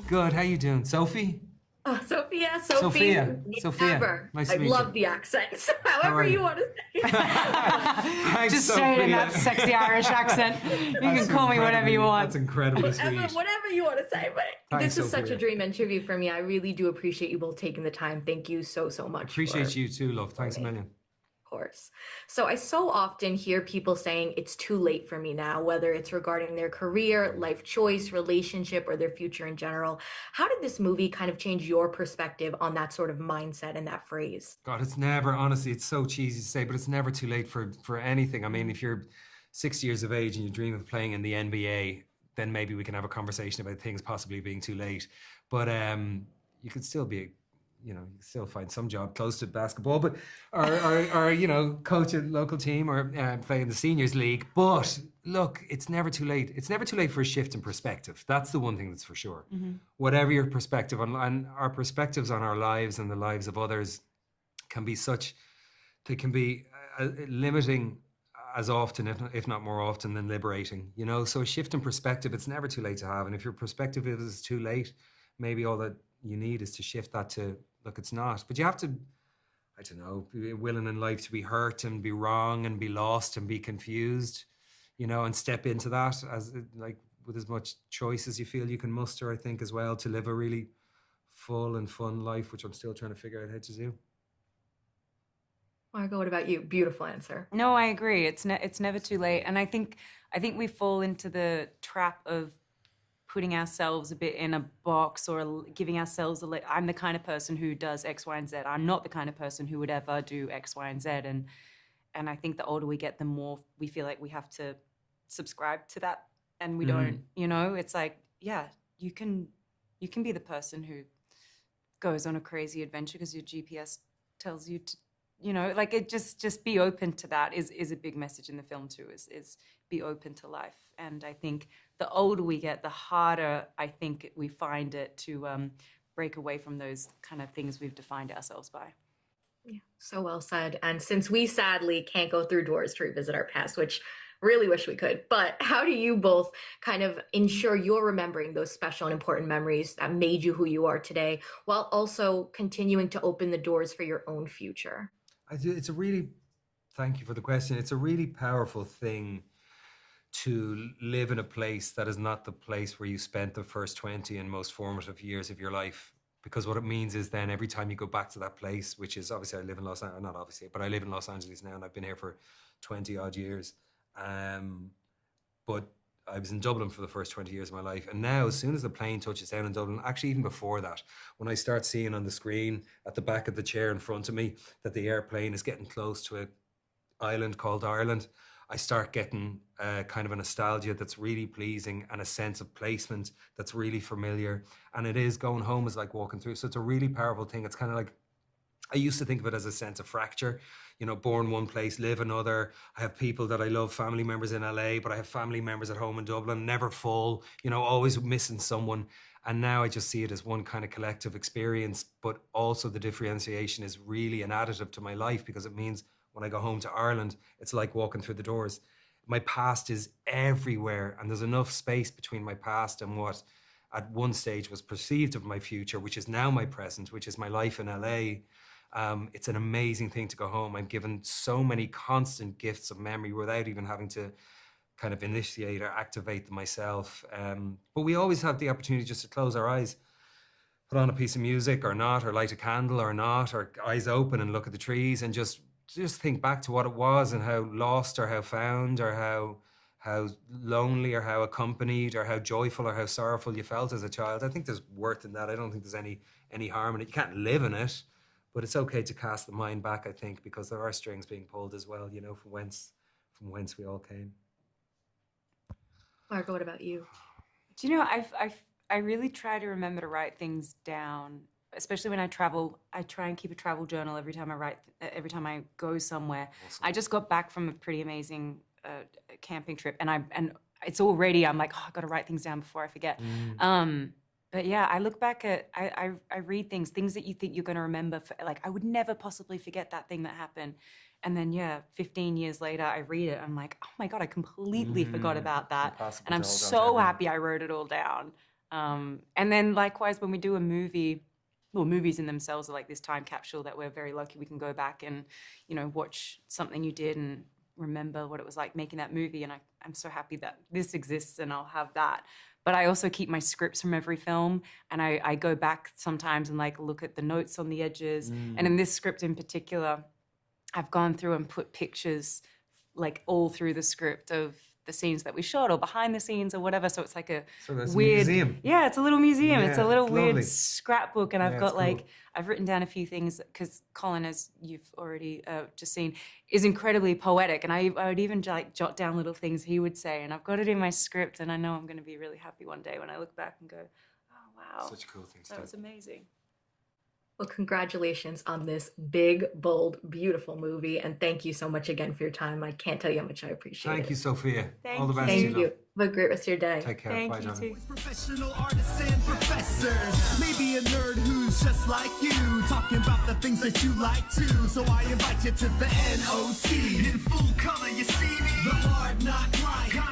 Good. How you doing, Sophie? Sophia, Sophia. whatever. Nice I to meet love you. the accents. How However are you you? want to say it. Thanks, Just say it in that Sophia. sexy Irish accent. You can call me whatever you want. That's incredibly sweet. Whatever you want to say. But Thanks, this is such a Sophia. dream interview for me. I really do appreciate you both taking the time. Thank you so much. Appreciate you too, love. Thanks a million. Course. So I so often hear people saying it's too late for me now, whether it's regarding their career, life choice, relationship, or their future in general. How did this movie kind of change your perspective on that sort of mindset and that phrase? God, it's never, honestly, it's so cheesy to say, but it's never too late for anything. I mean, if you're 60 years of age and you dream of playing in the NBA, then maybe we can have a conversation about things possibly being too late. But you could still be you can still find some job close to basketball, but or coach a local team or play in the seniors league. But look, it's never too late. It's never too late for a shift in perspective. That's the one thing that's for sure. Mm-hmm. Whatever your perspective on, and our perspectives on our lives and the lives of others can be they can be limiting as often, if not more often, than liberating. So a shift in perspective, it's never too late to have. And if your perspective is too late, maybe all that you need is to shift that to, look, it's not. But you have to, I don't know, be willing in life to be hurt and be wrong and be lost and be confused, and step into that as with as much choice as you feel you can muster, I think, as well, to live a really full and fun life, which I'm still trying to figure out how to do. Margot, what about you? Beautiful answer. No, I agree. It's never too late. And I think we fall into the trap of putting ourselves a bit in a box or giving ourselves I'm the kind of person who does X, Y, and Z. I'm not the kind of person who would ever do X, Y, and Z. And I think the older we get, the more we feel like we have to subscribe to that. And we don't, it's like, yeah, you can be the person who goes on a crazy adventure because your GPS tells you to, it just be open to that is a big message in the film too, is be open to life. And I think the older we get, the harder I think we find it to break away from those kind of things we've defined ourselves by. Yeah, so well said. And since we sadly can't go through doors to revisit our past, which really wish we could, but how do you both kind of ensure you're remembering those special and important memories that made you who you are today, while also continuing to open the doors for your own future? Thank you for the question. It's a really powerful thing to live in a place that is not the place where you spent the first 20 and most formative years of your life. Because what it means is then every time you go back to that place, which is obviously I live in Los Angeles, not obviously, but I live in Los Angeles now and I've been here for 20 odd years. But I was in Dublin for the first 20 years of my life. And now, as soon as the plane touches down in Dublin, actually even before that, when I start seeing on the screen at the back of the chair in front of me that the airplane is getting close to an island called Ireland, I start getting kind of a nostalgia that's really pleasing and a sense of placement that's really familiar. And it is, going home is like walking through. So it's a really powerful thing. It's kind of like, I used to think of it as a sense of fracture, born one place, live another. I have people that I love, family members in LA, but I have family members at home in Dublin, never full, always missing someone. And now I just see it as one kind of collective experience, but also the differentiation is really an additive to my life, because it means when I go home to Ireland, it's like walking through the doors. My past is everywhere, and there's enough space between my past and what at one stage was perceived of my future, which is now my present, which is my life in LA. It's an amazing thing to go home. I'm given so many constant gifts of memory without even having to kind of initiate or activate them myself. But we always have the opportunity just to close our eyes, put on a piece of music or not, or light a candle or not, or eyes open and look at the trees and just think back to what it was and how lost or how found or how lonely or how accompanied or how joyful or how sorrowful you felt as a child. I think there's worth in that. I don't think there's any harm in it. You can't live in it, but it's okay to cast the mind back, I think, because there are strings being pulled as well, from whence we all came. Margot, what about you? Do you know, I really try to remember to write things down, especially when I travel. I try and keep a travel journal every time I go somewhere. Awesome. I just got back from a pretty amazing camping trip, and it's already, I'm like, I got to write things down before I forget. But yeah, I look back at, I read things that you think you're going to remember. Like, I would never possibly forget that thing that happened. And then, 15 years later, I read it. I'm like, oh my God, I completely forgot about that. And I'm so happy I wrote it all down. And then likewise, when we do a movie, well, movies in themselves are like this time capsule that we're very lucky we can go back and, watch something you did and remember what it was like making that movie. And I'm so happy that this exists and I'll have that. But I also keep my scripts from every film, and I go back sometimes and look at the notes on the edges. And in this script in particular, I've gone through and put pictures all through the script of the scenes that we shot or behind the scenes or whatever. So it's like a that's weird a museum. Yeah, it's a little museum. Yeah, it's a little it's weird lovely. scrapbook. And I've got cool. I've written down a few things because Colin, as you've already just seen, is incredibly poetic. And I would even jot down little things he would say. And I've got it in my script. And I know I'm going to be really happy one day when I look back and go, oh, wow. Such a cool thing to That do. was amazing. Well, congratulations on this big, bold, beautiful movie. And thank you so much again for your time. I can't tell you how much I appreciate it. Thank you, Sophia. Thank All the you. best. Thank love. you. Have a great rest of your day. Take care. Thank Bye, you Johnny. too. Professional artists and professors. Maybe a nerd who's just like you, talking about the things that you like too. So I invite you to the NOC. In full color, you see me. The Hard Knock Life.